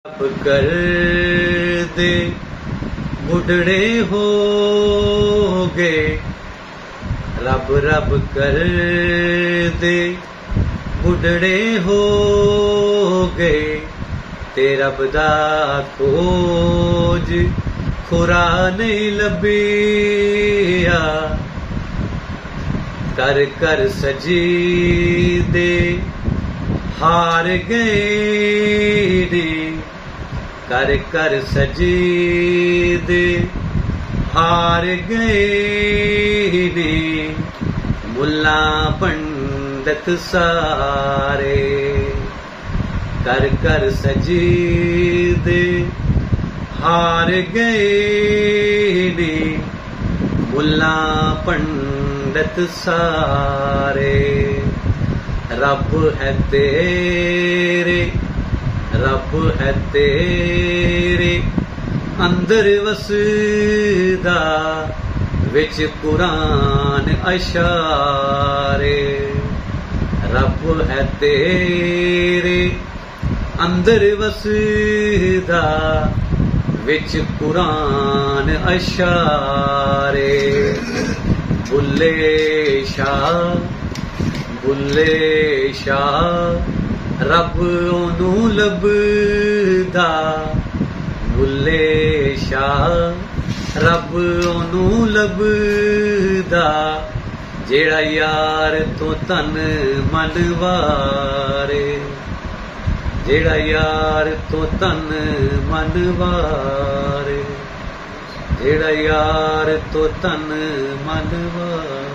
रब कर दे बुढ़ड़े हो गए, रब रब कर दे बुढ़ड़े हो गए, ते रब दा खोज खुरा नहीं लभिया। कर कर सजीदे हार गए ने, कर कर सजीदे हार गए ने, मुल्ला पंडित सारे। कर कर सजीदे हार गए ने, मुल्ला पंडित सारे। रब है तेरे, रब है तेरे अंदर वसदा, विच कुरान अशारे। रब है तेरे अंदर वसदा, विच कुरान अशारे। बुल्ले शाह बुल्ले शाह रब ओनू लभदा, बुल्ले शाह रब ओनू लभदा, जेड़ा यार तो तन मन वारे। जेड़ा यार तो तन मन वारे, जेड़ा यार तो तन मन वारे।